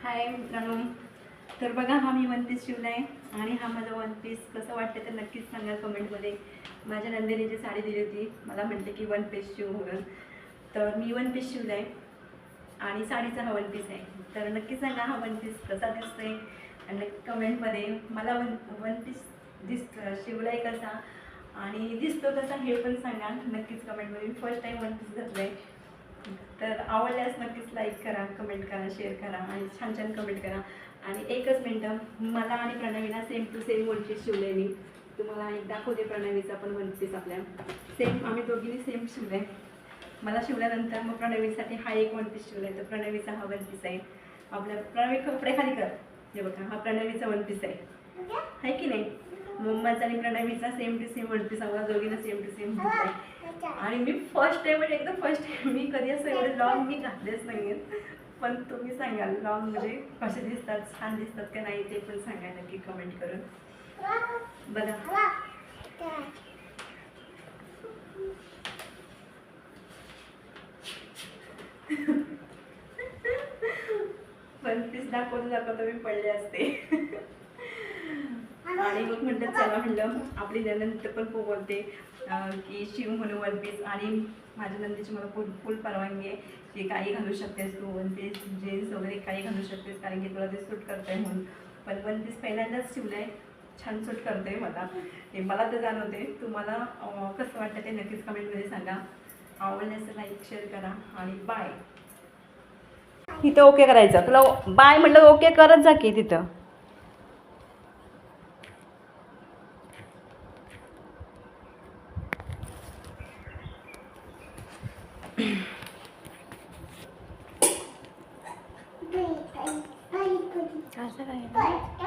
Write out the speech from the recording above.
हाय मित्रांनो, तर बघा हा मी वन पीस शिवला आहे आणि हा माझा वन पीस कसं वाटतं तर नक्कीच सांगा कमेंटमध्ये. माझ्या नंदिनी जी साडी दिली होती मला म्हटले की वन पीस शिव म्हणून, तर मी वन पीस शिवला आहे आणि साडीचा हा वन पीस आहे. तर नक्की सांगा हा वन पीस कसा दिसतोय आणि कमेंटमध्ये मला वन पीस शिवला आहे कसा आणि दिसतो कसा हे पण सांगा नक्कीच कमेंटमध्ये. फर्स्ट टाईम वन पीस घातलं आहे, तर आवडल्यास नक्कीच लाईक करा, कमेंट करा, शेअर करा आणि छान छान कमेंट करा. आणि एकच मिनटं, मला आणि प्रणवीला same to same one piece शिवलेली तुम्हाला एक दाखवते. प्रणवीचा पण वन पीस आपल्या सेम, आम्ही दोघींनी सेम शिवले. मला शिवल्यानंतर मग प्रणवीसाठी हा एक वन पीस शिवला आहे, तर प्रणवीचा हा वन पीस आहे. आपल्या प्रणवी कपडे खाली कर, हे बघा हा प्रणवीचा वन पीस आहे की नाही. मम्माचा आणि प्रणवीचा same to same one piece आम्हाला दोघींना सेम टू सेम दिसत आहे. आणि मी फर्स्ट टाइम म्हणजे एकदम फर्स्ट टाइम, मी कधी असं एवढे लॉंग मी घातलेच नाही आहेत. पण तुम्ही सांगाल लॉंग म्हणजे कसे दिसतात, छान दिसतात का नाही ते पण सांगा नक्की कमेंट करून. बघा वन पीस दाखवता मी पडले असते. आणि मग म्हटलं चला, म्हटलं आपली नंद पण खूप बोलते की शिव म्हणून वन पीस, आणि माझ्या नंदीची मला फुल परवानगी आहे की काही घालू शकतेस तू वन पीस, जीन्स वगैरे काही घालू शकतेस कारण की तुला ते सूट करत आहे म्हणून. पण वन पीस पहिल्यांदाच शिवलं आहे, छान सूट करते मला, हे मला तर जाणवते. तुम्हाला कसं वाटतं ते नक्कीच कमेंटमध्ये सांगा. आवडल्यास लाईक शेअर करा आणि बाय. तिथं ओके करायचं, तुला बाय म्हटलं ओके करत जा की तिथं. असं काय